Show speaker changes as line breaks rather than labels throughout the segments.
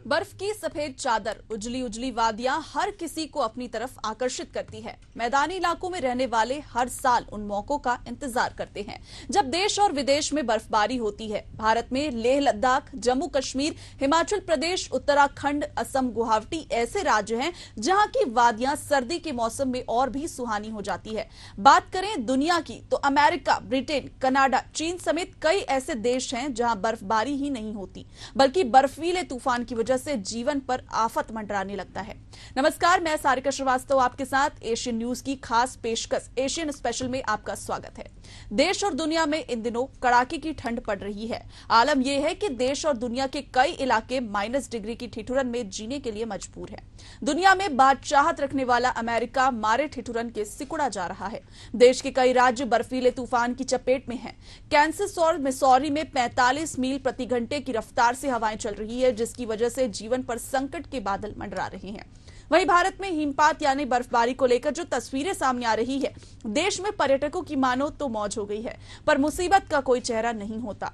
बर्फ की सफेद चादर, उजली उजली वादियां हर किसी को अपनी तरफ आकर्षित करती है। मैदानी इलाकों में रहने वाले हर साल उन मौकों का इंतजार करते हैं जब देश और विदेश में बर्फबारी होती है। भारत में लेह लद्दाख, जम्मू कश्मीर, हिमाचल प्रदेश, उत्तराखंड, असम, गुवाहाटी ऐसे राज्य हैं जहां की वादियां सर्दी के मौसम में और भी सुहानी हो जाती है। बात करें दुनिया की तो अमेरिका, ब्रिटेन, कनाडा, चीन समेत कई ऐसे देश हैं जहां बर्फबारी ही नहीं होती बल्कि बर्फीले तूफान की वजह से जीवन पर आफत मंडराने लगता है। नमस्कार, मैं सारिका श्रीवास्तव आपके साथ एशियन न्यूज की खास पेशकश एशियन स्पेशल में आपका स्वागत है। देश और दुनिया में इन दिनों कड़ाके की ठंड पड़ रही है। आलम यह है कि देश और दुनिया के कई इलाके -डिग्री की ठिठुरन में जीने के लिए मजबूर है। दुनिया में बादशाहत रखने वाला अमेरिका मारे ठिठुरन के सिकुड़ा जा रहा है। देश के कई राज्य बर्फीले तूफान की चपेट में हैं। कैंसस और मिसौरी में 45 मील प्रति घंटे की रफ्तार से हवाएं चल रही है, जिसकी वजह से जीवन पर संकट के बादल मंडरा रहे हैं। वहीं भारत में हिमपात यानी बर्फबारी को लेकर जो तस्वीरें सामने आ रही है, देश में पर्यटकों की मानो तो मौज हो गई है, पर मुसीबत का कोई चेहरा नहीं होता।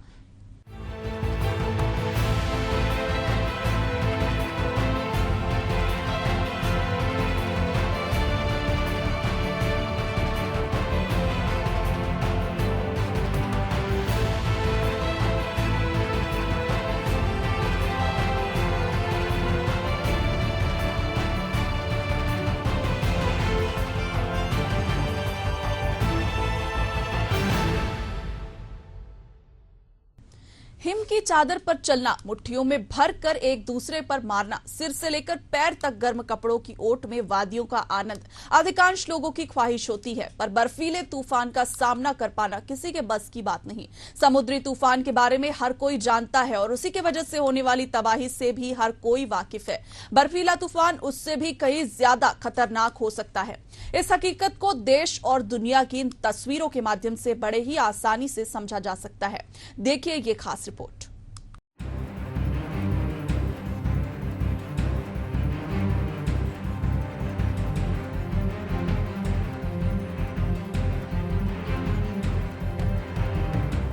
हिम की चादर पर चलना, मुट्ठियों में भर कर एक दूसरे पर मारना, सिर से लेकर पैर तक गर्म कपड़ों की ओट में वादियों का आनंद अधिकांश लोगों की ख्वाहिश होती है, पर बर्फीले तूफान का सामना कर पाना किसी के बस की बात नहीं। समुद्री तूफान के बारे में हर कोई जानता है और उसी की वजह से होने वाली तबाही से भी हर कोई वाकिफ है। बर्फीला तूफान उससे भी कहीं ज्यादा खतरनाक हो सकता है। इस हकीकत को देश और दुनिया की इन तस्वीरों के माध्यम से बड़े ही आसानी से समझा जा सकता है। देखिए ये खास रिपोर्ट।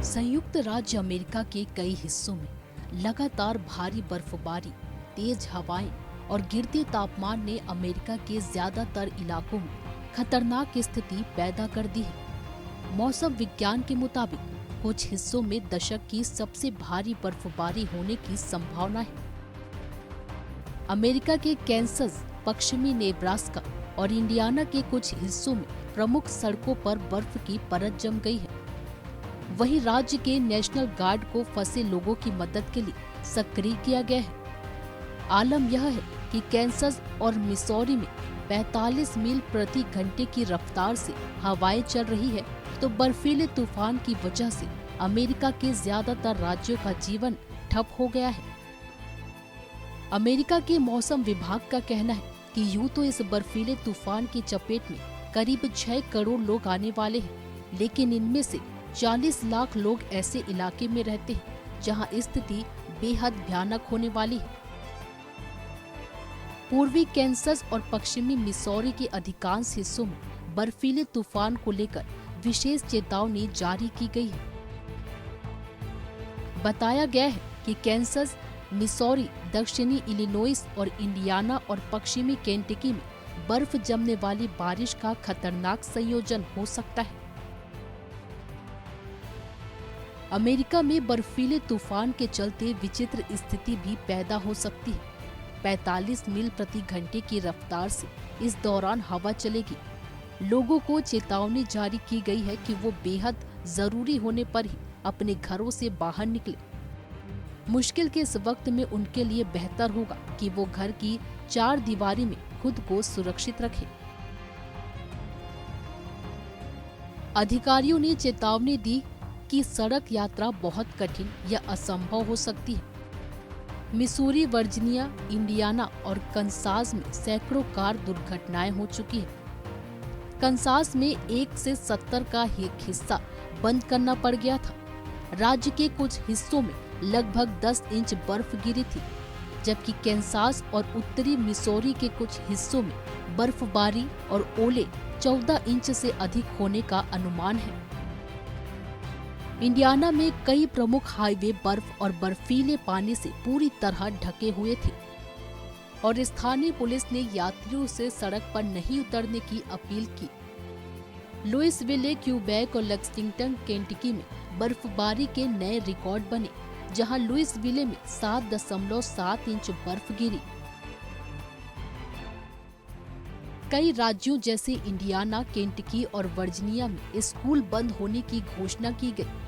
संयुक्त राज्य अमेरिका के कई हिस्सों में लगातार भारी बर्फबारी, तेज हवाएं और गिरते तापमान ने अमेरिका के ज्यादातर इलाकों में खतरनाक स्थिति पैदा कर दी है। मौसम विज्ञान के मुताबिक कुछ हिस्सों में दशक की सबसे भारी बर्फबारी होने की संभावना है। अमेरिका के कैंसस, पश्चिमी नेब्रास्का और इंडियाना के कुछ हिस्सों में प्रमुख सड़कों पर बर्फ की परत जम गई है। वहीं राज्य के नेशनल गार्ड को फंसे लोगों की मदद के लिए सक्रिय किया गया है। आलम यह है कि कैंसस और मिसौरी में 45 मील प्रति घंटे की रफ्तार से हवाएं चल रही है, तो बर्फीले तूफान की वजह से अमेरिका के ज्यादातर राज्यों का जीवन ठप हो गया है। अमेरिका के मौसम विभाग का कहना है कि यूं तो इस बर्फीले तूफान की चपेट में करीब 6 करोड़ लोग आने वाले हैं, लेकिन इनमें से 40 लाख लोग ऐसे इलाके में रहते हैं जहां स्थिति बेहद भयानक होने वाली है। पूर्वी कैंसस और पश्चिमी मिसौरी के अधिकांश हिस्सों में बर्फीले तूफान को लेकर विशेष चेतावनी जारी की गई है। बताया गया है कि कैंसस, मिसौरी, दक्षिणी इलिनोइस और इंडियाना और पश्चिमी केंटकी में बर्फ जमने वाली बारिश का खतरनाक संयोजन हो सकता है। अमेरिका में बर्फीले तूफान के चलते विचित्र स्थिति भी पैदा हो सकती है। 45 मील प्रति घंटे की रफ्तार से इस दौरान हवा चलेगी। लोगों को चेतावनी जारी की गई है कि वो बेहद जरूरी होने पर ही अपने घरों से बाहर निकले। मुश्किल के इस वक्त में उनके लिए बेहतर होगा कि वो घर की 4 दीवारी में खुद को सुरक्षित रखें। अधिकारियों ने चेतावनी दी कि सड़क यात्रा बहुत कठिन या असंभव हो सकती है। मिसूरी, वर्जीनिया, इंडियाना और कंसास में सैकड़ों कार दुर्घटनाएं हो चुकी है। कंसास में 1 से 70 का एक हिस्सा बंद करना पड़ गया था। राज्य के कुछ हिस्सों में लगभग 10 इंच बर्फ गिरी थी, जबकि कैंसास और उत्तरी मिसौरी के कुछ हिस्सों में बर्फबारी और ओले 14 इंच से अधिक होने का अनुमान है। इंडियाना में कई प्रमुख हाईवे बर्फ और बर्फीले पानी से पूरी तरह ढके हुए थे। और स्थानीय पुलिस ने यात्रियों से सड़क पर नहीं उतरने की अपील की। लुइसविले, क्यूबेक और लेक्सिंगटन, केंटकी में बर्फबारी के नए रिकॉर्ड बने, जहां लुइसविले में 7.7 इंच बर्फ गिरी। कई राज्यों जैसे इंडियाना, केंटकी और वर्जीनिया में स्कूल बंद होने की घोषणा की गई।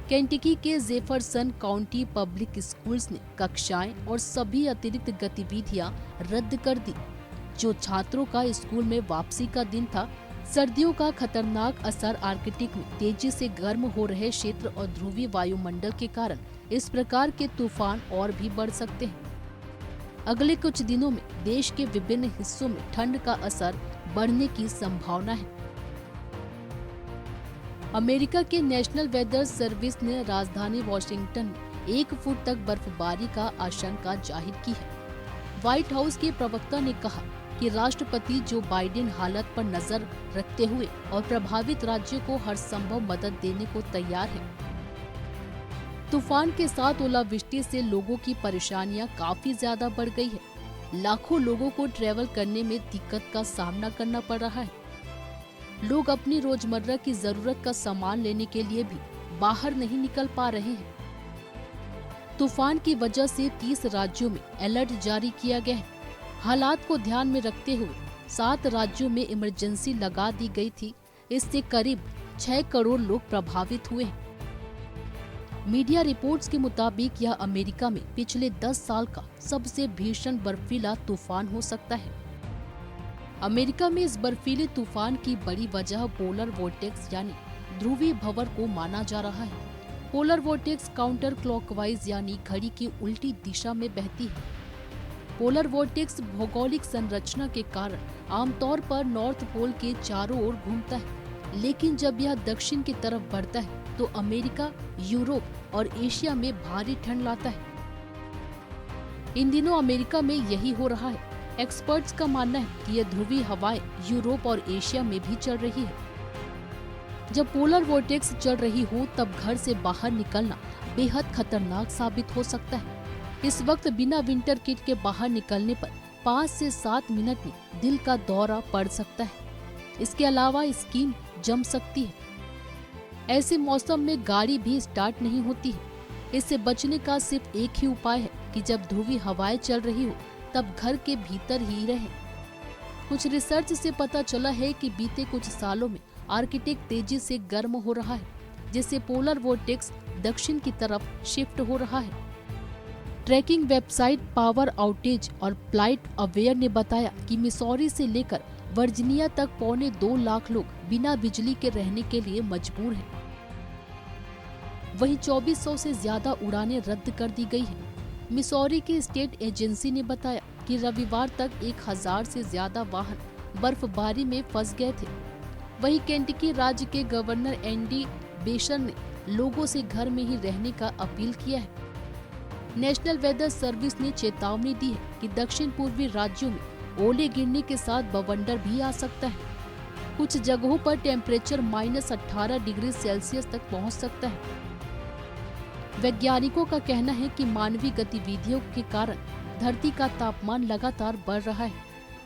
केंटकी के जेफरसन काउंटी पब्लिक स्कूल्स ने कक्षाएं और सभी अतिरिक्त गतिविधियां रद्द कर दी। जो छात्रों का स्कूल में वापसी का दिन था। सर्दियों का खतरनाक असर आर्कटिक में तेजी से गर्म हो रहे क्षेत्र और ध्रुवीय वायुमंडल के कारण इस प्रकार के तूफान और भी बढ़ सकते हैं। अगले कुछ दिनों में देश के विभिन्न हिस्सों में ठंड का असर बढ़ने की संभावना है। अमेरिका के नेशनल वेदर सर्विस ने राजधानी वॉशिंगटन में 1 फुट तक बर्फबारी का आशंका जाहिर की है। व्हाइट हाउस के प्रवक्ता ने कहा कि राष्ट्रपति जो बाइडेन हालत पर नजर रखते हुए और प्रभावित राज्यों को हर संभव मदद देने को तैयार है। तूफान के साथ ओलावृष्टि से लोगों की परेशानियां काफी ज्यादा बढ़ गई है। लाखों लोगों को ट्रेवल करने में दिक्कत का सामना करना पड़ रहा है। लोग अपनी रोजमर्रा की जरूरत का सामान लेने के लिए भी बाहर नहीं निकल पा रहे हैं। तूफान की वजह से 30 राज्यों में अलर्ट जारी किया गया है। हालात को ध्यान में रखते हुए 7 राज्यों में इमरजेंसी लगा दी गई थी। इससे करीब 6 करोड़ लोग प्रभावित हुए हैं। मीडिया रिपोर्ट्स के मुताबिक यह अमेरिका में पिछले 10 साल का सबसे भीषण बर्फीला तूफान हो सकता है। अमेरिका में इस बर्फीले तूफान की बड़ी वजह पोलर वोर्टेक्स यानी ध्रुवीय भंवर को माना जा रहा है। पोलर वोर्टेक्स काउंटर क्लॉकवाइज यानी घड़ी की उल्टी दिशा में बहती है। पोलर वोर्टेक्स भौगोलिक संरचना के कारण आमतौर पर नॉर्थ पोल के चारों ओर घूमता है, लेकिन जब यह दक्षिण की तरफ बढ़ता है तो अमेरिका, यूरोप और एशिया में भारी ठंड लाता है। इन दिनों अमेरिका में यही हो रहा है। एक्सपर्ट्स का मानना है कि यह ध्रुवीय हवाएं यूरोप और एशिया में भी चल रही है। जब पोलर वोर्टेक्स चल रही हो तब घर से बाहर निकलना बेहद खतरनाक साबित हो सकता है। इस वक्त बिना विंटर किट के बाहर निकलने पर 5 से 7 मिनट में दिल का दौरा पड़ सकता है। इसके अलावा स्किन जम सकती है। ऐसे मौसम में गाड़ी भी स्टार्ट नहीं होती है। इससे बचने का सिर्फ एक ही उपाय है कि जब ध्रुवीय हवाएं चल रही हो तब घर के भीतर ही रहें। कुछ रिसर्च से पता चला है कि बीते कुछ सालों में आर्कटिक तेजी से गर्म हो रहा है, जिससे पोलर वोर्टेक्स दक्षिण की तरफ शिफ्ट हो रहा है। ट्रैकिंग वेबसाइट पावर आउटेज और फ्लाइट अवेयर ने बताया कि मिसौरी से लेकर वर्जीनिया तक 2.25 लाख लोग बिना बिजली के रहने के लिए मजबूर हैं। वहीं 2400 से ज्यादा उड़ानें रद्द कर दी गई हैं। मिसौरी की स्टेट एजेंसी ने बताया कि रविवार तक 1000 से ज्यादा वाहन बर्फबारी में फंस गए थे। वहीं केंटकी राज्य के गवर्नर एंडी बेशर ने लोगों से घर में ही रहने का अपील किया है। नेशनल वेदर सर्विस ने चेतावनी दी है कि दक्षिण पूर्वी राज्यों में ओले गिरने के साथ बवंडर भी आ सकता है। कुछ जगहों पर टेम्परेचर -18 डिग्री सेल्सियस तक पहुंच सकता है। वैज्ञानिकों का कहना है कि मानवीय गतिविधियों के कारण धरती का तापमान लगातार बढ़ रहा है,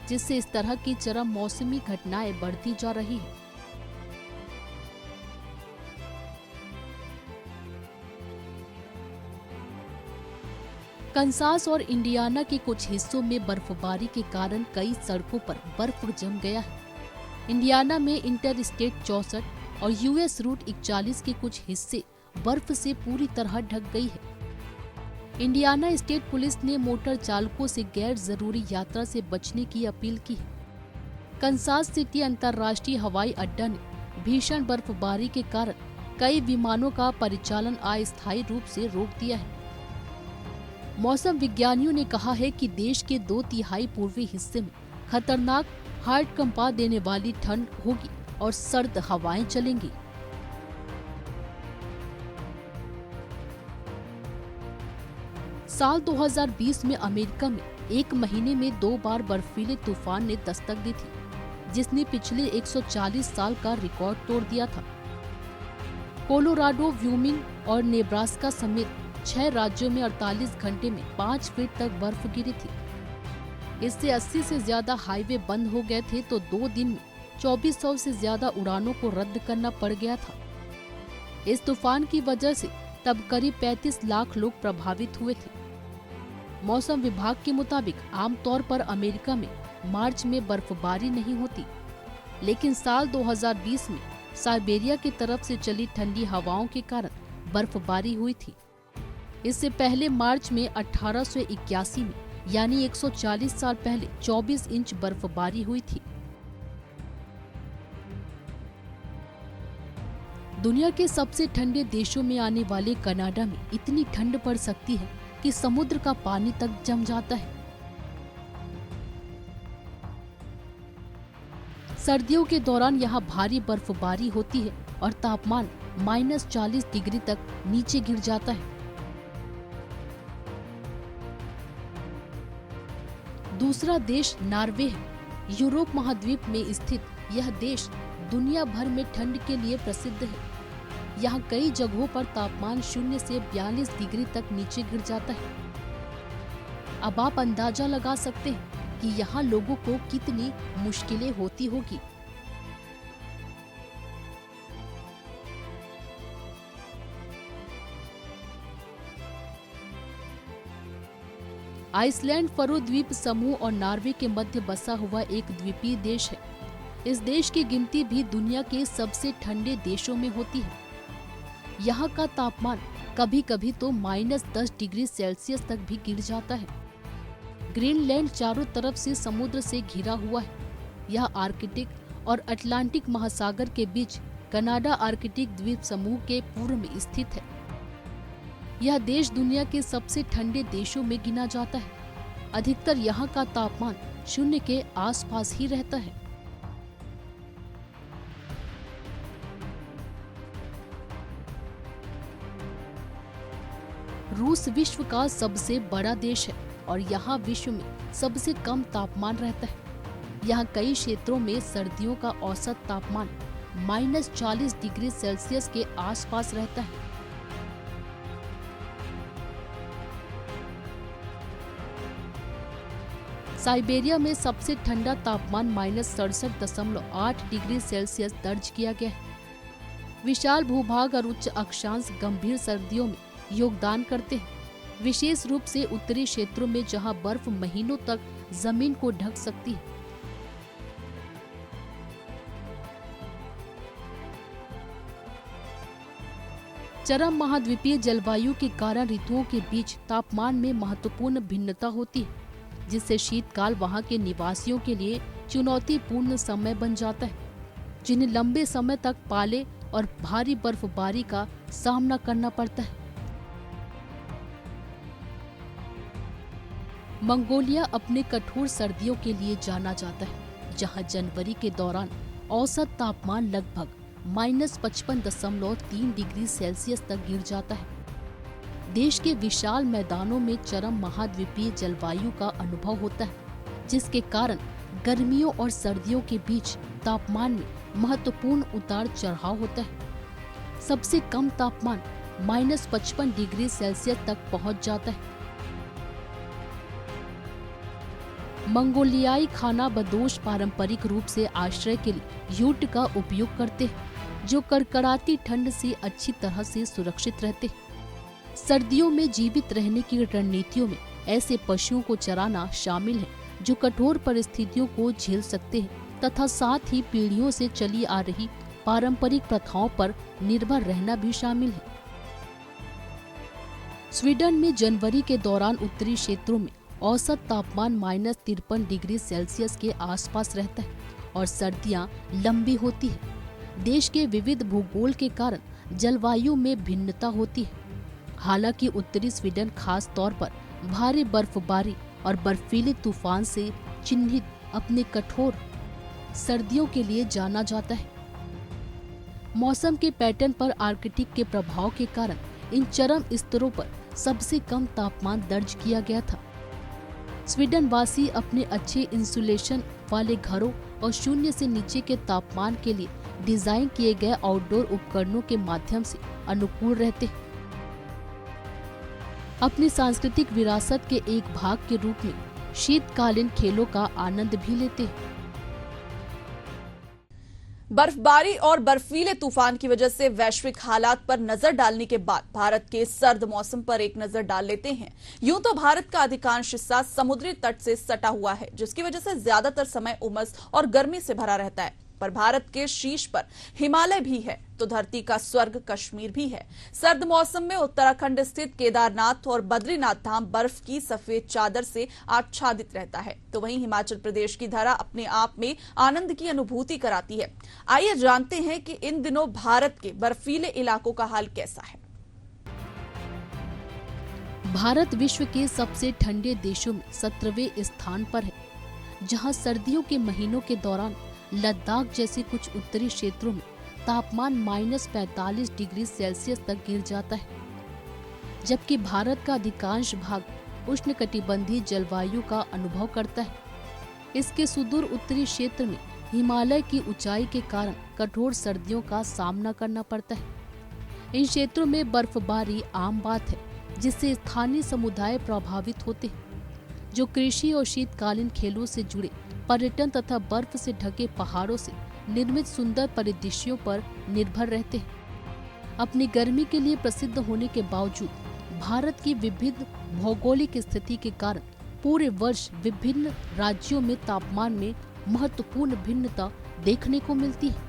जिससे इस तरह की चरम मौसमी घटनाएं बढ़ती जा रही है। कंसास और इंडियाना के कुछ हिस्सों में बर्फबारी के कारण कई सड़कों पर बर्फ जम गया है। इंडियाना में इंटरस्टेट 64 और यूएस रूट 41 के कुछ हिस्से बर्फ से पूरी तरह ढक गई है। इंडियाना स्टेट पुलिस ने मोटर चालकों से गैर जरूरी यात्रा से बचने की अपील की है। कंसास सिटी अंतर्राष्ट्रीय हवाई अड्डा ने भीषण बर्फबारी के कारण कई विमानों का परिचालन अस्थायी रूप से रोक दिया है। मौसम विज्ञानियों ने कहा है कि देश के 2/3 पूर्वी हिस्से में खतरनाक हार्ट कंपा देने वाली ठंड होगी और सर्द हवाएं चलेंगी। साल 2020 में अमेरिका में एक महीने में 2 बार बर्फीले तूफान ने दस्तक दी थी, जिसने पिछले 140 साल का रिकॉर्ड तोड़ दिया था। कोलोराडो, व्यूमिंग और नेब्रास्का समेत 6 राज्यों में 48 घंटे में 5 फीट तक बर्फ गिरी थी। इससे 80 से ज्यादा हाईवे बंद हो गए थे तो 2 दिन में 2400 से ज्यादा उड़ानों को रद्द करना पड़ गया था। इस तूफान की वजह से तब करीब 35 लाख लोग प्रभावित हुए थे। मौसम विभाग के मुताबिक आमतौर पर अमेरिका में मार्च में बर्फबारी नहीं होती, लेकिन साल 2020 में साइबेरिया की तरफ से चली ठंडी हवाओं के कारण बर्फबारी हुई थी। इससे पहले मार्च में 1881 में यानी 140 साल पहले 24 इंच बर्फबारी हुई थी। दुनिया के सबसे ठंडे देशों में आने वाले कनाडा में इतनी ठंड पड़ सकती है कि समुद्र का पानी तक जम जाता है। सर्दियों के दौरान यहाँ भारी बर्फबारी होती है और तापमान -40 डिग्री तक नीचे गिर जाता है। दूसरा देश नॉर्वे है। यूरोप महाद्वीप में स्थित यह देश दुनिया भर में ठंड के लिए प्रसिद्ध है। यहाँ कई जगहों पर तापमान 0 से 42 डिग्री तक नीचे गिर जाता है। अब आप अंदाजा लगा सकते हैं कि यहाँ लोगों को कितनी मुश्किलें होती होगी। आइसलैंड फरो द्वीप समूह और नॉर्वे के मध्य बसा हुआ एक द्वीपीय देश है। इस देश की गिनती भी दुनिया के सबसे ठंडे देशों में होती है। यहाँ का तापमान कभी कभी तो -10 डिग्री सेल्सियस तक भी गिर जाता है। ग्रीनलैंड चारों तरफ से समुद्र से घिरा हुआ है। यह आर्कटिक और अटलांटिक महासागर के बीच कनाडा आर्कटिक द्वीप समूह के पूर्व में स्थित है। यह देश दुनिया के सबसे ठंडे देशों में गिना जाता है। अधिकतर यहाँ का तापमान 0 के आसपास ही रहता है। रूस विश्व का सबसे बड़ा देश है और यहाँ विश्व में सबसे कम तापमान रहता है। यहाँ कई क्षेत्रों में सर्दियों का औसत तापमान -40 डिग्री सेल्सियस के आसपास रहता है। साइबेरिया में सबसे ठंडा तापमान -67.8 डिग्री सेल्सियस दर्ज किया गया है। विशाल भूभाग और उच्च अक्षांश गंभीर सर्दियों में योगदान करते हैं, विशेष रूप से उत्तरी क्षेत्रों में जहां बर्फ महीनों तक जमीन को ढक सकती है। चरम महाद्वीपीय जलवायु के कारण ऋतुओं के बीच तापमान में महत्वपूर्ण भिन्नता होती है, जिससे शीतकाल वहां के निवासियों के लिए चुनौतीपूर्ण समय बन जाता है, जिन्हें लंबे समय तक पाले और भारी बर्फबारी का सामना करना पड़ता है। मंगोलिया अपने कठोर सर्दियों के लिए जाना जाता है, जहां जनवरी के दौरान औसत तापमान लगभग -55.3 डिग्री सेल्सियस तक गिर जाता है। देश के विशाल मैदानों में चरम महाद्वीपीय जलवायु का अनुभव होता है, जिसके कारण गर्मियों और सर्दियों के बीच तापमान में महत्वपूर्ण उतार चढ़ाव होता है। सबसे कम तापमान -55 डिग्री सेल्सियस तक पहुंच जाता है। मंगोलियाई खाना बदोश पारंपरिक रूप से आश्रय के लिए यूट का उपयोग करते हैं, जो कड़कड़ाती ठंड से अच्छी तरह से सुरक्षित रहते हैं। सर्दियों में जीवित रहने की रणनीतियों में ऐसे पशुओं को चराना शामिल है जो कठोर परिस्थितियों को झेल सकते हैं तथा साथ ही पीढ़ियों से चली आ रही पारंपरिक प्रथाओं पर निर्भर रहना भी शामिल है। स्वीडन में जनवरी के दौरान उत्तरी क्षेत्रों में औसत तापमान -53 डिग्री सेल्सियस के आसपास रहता है और सर्दियां लंबी होती है। देश के विविध भूगोल के कारण जलवायु में भिन्नता होती है। हालांकि उत्तरी स्वीडन खास तौर पर भारी बर्फबारी और बर्फीले तूफान से चिन्हित अपने कठोर सर्दियों के लिए जाना जाता है। मौसम के पैटर्न पर आर्कटिक के प्रभाव के कारण इन चरम स्तरों पर सबसे कम तापमान दर्ज किया गया था। स्वीडन वासी अपने अच्छे इंसुलेशन वाले घरों और 0 से नीचे के तापमान के लिए डिजाइन किए गए आउटडोर उपकरणों के माध्यम से अनुकूल रहते हैं। अपनी सांस्कृतिक विरासत के एक भाग के रूप में शीतकालीन खेलों का आनंद भी लेते हैं।
बर्फबारी और बर्फीले तूफान की वजह से वैश्विक हालात पर नजर डालने के बाद भारत के सर्द मौसम पर एक नजर डाल लेते हैं। यूं तो भारत का अधिकांश हिस्सा समुद्री तट से सटा हुआ है, जिसकी वजह से ज्यादातर समय उमस और गर्मी से भरा रहता है। पर भारत के शीर्ष पर हिमालय भी है तो धरती का स्वर्ग कश्मीर भी है। सर्द मौसम में उत्तराखंड स्थित केदारनाथ और बद्रीनाथ धाम बर्फ की सफेद चादर से आच्छादित रहता है, तो वहीं हिमाचल प्रदेश की धरा अपने आप में आनंद की अनुभूति कराती है। आइए जानते हैं कि इन दिनों भारत के बर्फीले इलाकों का हाल कैसा है।
भारत विश्व के सबसे ठंडे देशों में 17वें स्थान पर है, जहां सर्दियों के महीनों के दौरान लद्दाख जैसे कुछ उत्तरी क्षेत्रों में तापमान -45 डिग्री सेल्सियस तक गिर जाता है, जबकि भारत का अधिकांश भाग उष्णकटिबंधीय जलवायु का अनुभव करता है। इसके सुदूर उत्तरी क्षेत्र में हिमालय की ऊंचाई के कारण कठोर सर्दियों का सामना करना पड़ता है। इन क्षेत्रों में बर्फबारी आम बात है, जिससे स्थानीय समुदाय प्रभावित होते हैं, जो कृषि और शीतकालीन खेलों से जुड़े पर्यटन तथा बर्फ से ढके पहाड़ों से निर्मित सुंदर परिदृश्यों पर निर्भर रहते हैं। अपनी गर्मी के लिए प्रसिद्ध होने के बावजूद भारत की विभिन्न भौगोलिक स्थिति के कारण पूरे वर्ष विभिन्न राज्यों में तापमान में महत्वपूर्ण भिन्नता देखने को मिलती है।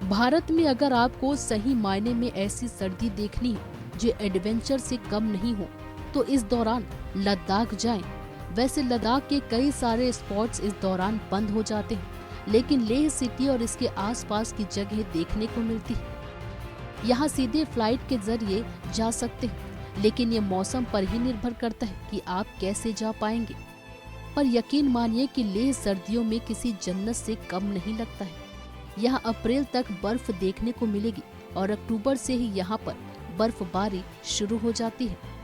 भारत में अगर आपको सही मायने में ऐसी सर्दी देखनी है जो एडवेंचर से कम नहीं हो, तो इस दौरान लद्दाख जाएं। वैसे लद्दाख के कई सारे स्पॉट्स इस दौरान बंद हो जाते हैं, लेकिन लेह सिटी और इसके आसपास की जगह देखने को मिलती है। यहाँ सीधे फ्लाइट के जरिए जा सकते हैं, लेकिन ये मौसम पर ही निर्भर करता है कि आप कैसे जा पाएंगे। पर यकीन मानिए कि लेह सर्दियों में किसी जन्नत से कम नहीं लगता है। यहाँ अप्रैल तक बर्फ देखने को मिलेगी और अक्टूबर से ही यहाँ पर बर्फबारी शुरू हो जाती है।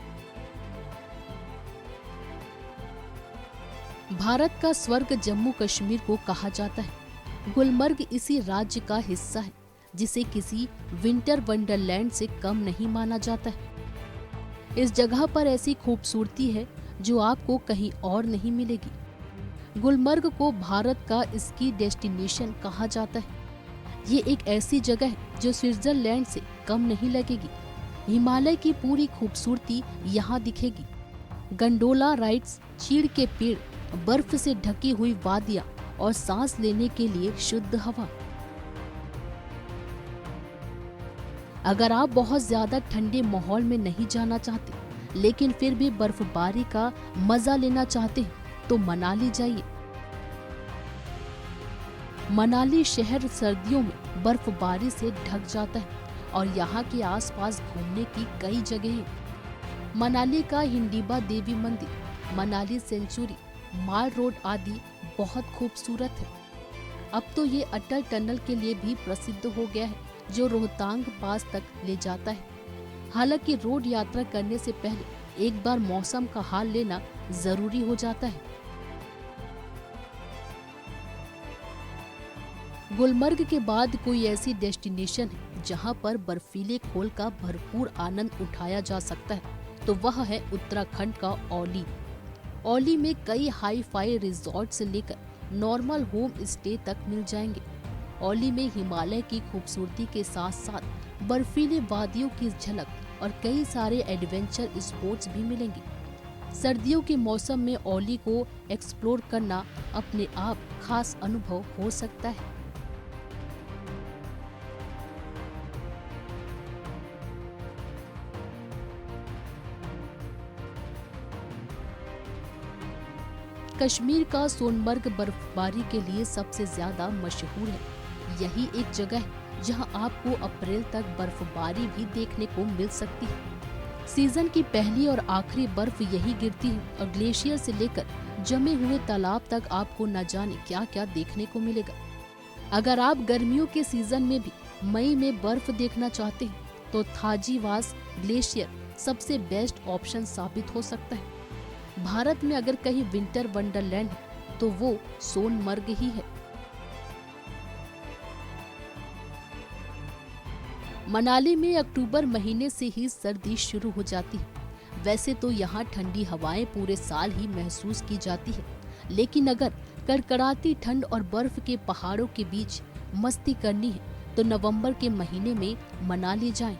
भारत का स्वर्ग जम्मू कश्मीर को कहा जाता है। गुलमर्ग इसी राज्य का हिस्सा है, जिसे किसी विंटर वंडरलैंड से कम नहीं माना जाता है। इस जगह पर ऐसी खूबसूरती है जो आपको कहीं और नहीं मिलेगी। गुलमर्ग को भारत का स्की डेस्टिनेशन कहा जाता है। ये एक ऐसी जगह है जो स्विट्जरलैंड से कम नहीं लगेगी। हिमालय की पूरी खूबसूरती यहाँ दिखेगी। गंडोला राइड्स, चीड़ के पेड़, बर्फ से ढकी हुई वादियां और सांस लेने के लिए शुद्ध हवा। अगर आप बहुत ज्यादा ठंडे माहौल में नहीं जाना चाहते, लेकिन फिर भी बर्फबारी का मजा लेना चाहते हैं, तो मनाली जाइए। मनाली शहर सर्दियों में बर्फबारी से ढक जाता है और यहाँ के आसपास घूमने की कई जगह हैं। मनाली का हिंडीबा देवी मंदिर, मनाली सेंचुरी, माल रोड आदि बहुत खूबसूरत है। अब तो ये अटल टनल के लिए भी प्रसिद्ध हो गया है, जो रोहतांग पास तक ले जाता है। हालांकि रोड यात्रा करने से पहले एक बार मौसम का हाल लेना जरूरी हो जाता है। गुलमर्ग के बाद कोई ऐसी डेस्टिनेशन है जहां पर बर्फीले खोल का भरपूर आनंद उठाया जा सकता है, तो वह है उत्तराखंड का औली। औली में कई हाई फाई रिजॉर्ट से लेकर नॉर्मल होम स्टे तक मिल जाएंगे। औली में हिमालय की खूबसूरती के साथ साथ बर्फीले वादियों की झलक और कई सारे एडवेंचर स्पोर्ट्स भी मिलेंगे। सर्दियों के मौसम में औली को एक्सप्लोर करना अपने आप खास अनुभव हो सकता है। कश्मीर का सोनमर्ग बर्फबारी के लिए सबसे ज्यादा मशहूर है। यही एक जगह है जहां आपको अप्रैल तक बर्फबारी भी देखने को मिल सकती है। सीजन की पहली और आखिरी बर्फ यही गिरती है और ग्लेशियर से लेकर जमे हुए तालाब तक आपको न जाने क्या क्या देखने को मिलेगा। अगर आप गर्मियों के सीजन में भी मई में बर्फ देखना चाहते हैं, तो थाजीवास ग्लेशियर सबसे बेस्ट ऑप्शन साबित हो सकता है। भारत में अगर कहीं विंटर वंडरलैंड है, तो वो सोनमर्ग ही है। मनाली में अक्टूबर महीने से ही सर्दी शुरू हो जाती है। वैसे तो यहाँ ठंडी हवाएं पूरे साल ही महसूस की जाती है, लेकिन अगर कड़कड़ाती ठंड और बर्फ के पहाड़ों के बीच मस्ती करनी है तो नवंबर के महीने में मनाली जाएं।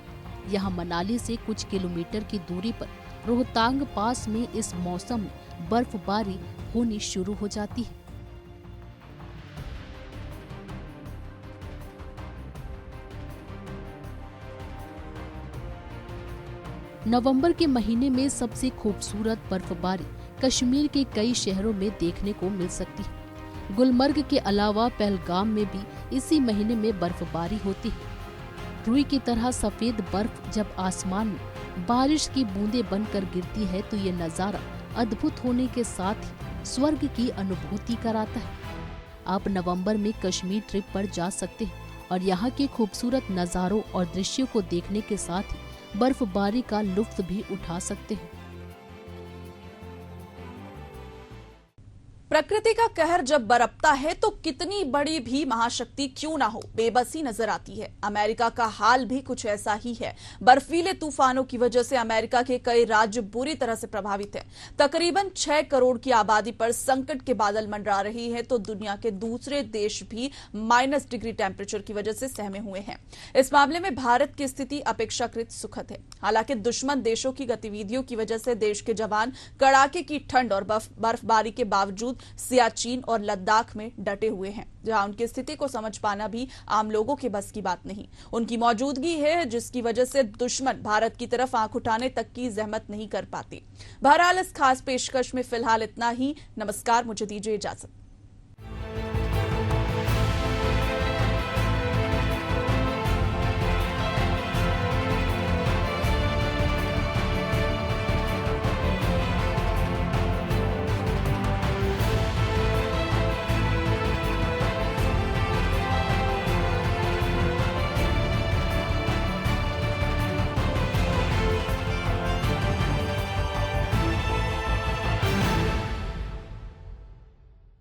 यहाँ मनाली से कुछ किलोमीटर की दूरी पर रोहतांग पास में इस मौसम में बर्फबारी होनी शुरू हो जाती है। नवंबर के महीने में सबसे खूबसूरत बर्फबारी कश्मीर के कई शहरों में देखने को मिल सकती है। गुलमर्ग के अलावा पहलगाम में भी इसी महीने में बर्फबारी होती है। रुई की तरह सफेद बर्फ जब आसमान में बारिश की बूंदें बनकर गिरती है तो ये नजारा अद्भुत होने के साथ ही स्वर्ग की अनुभूति कराता है। आप नवंबर में कश्मीर ट्रिप पर जा सकते हैं और यहाँ के खूबसूरत नजारों और दृश्यों को देखने के साथ ही बर्फबारी का लुत्फ भी उठा सकते हैं।
प्रकृति का कहर जब बरपता है तो कितनी बड़ी भी महाशक्ति क्यों ना हो, बेबसी नजर आती है। अमेरिका का हाल भी कुछ ऐसा ही है। बर्फीले तूफानों की वजह से अमेरिका के कई राज्य बुरी तरह से प्रभावित हैं। तकरीबन 6 करोड़ की आबादी पर संकट के बादल मंडरा रही है तो दुनिया के दूसरे देश भी -डिग्री टेम्परेचर की वजह से सहमे हुए हैं। इस मामले में भारत की स्थिति अपेक्षाकृत सुखद है। हालांकि दुश्मन देशों की गतिविधियों की वजह से देश के जवान कड़ाके की ठंड और बर्फबारी के बावजूद सियाचिन और लद्दाख में डटे हुए हैं, जहां उनकी स्थिति को समझ पाना भी आम लोगों के बस की बात नहीं। उनकी मौजूदगी है जिसकी वजह से दुश्मन भारत की तरफ आंख उठाने तक की जहमत नहीं कर पाती। बहरहाल इस खास पेशकश में फिलहाल इतना ही। नमस्कार, मुझे दीजिए इजाजत।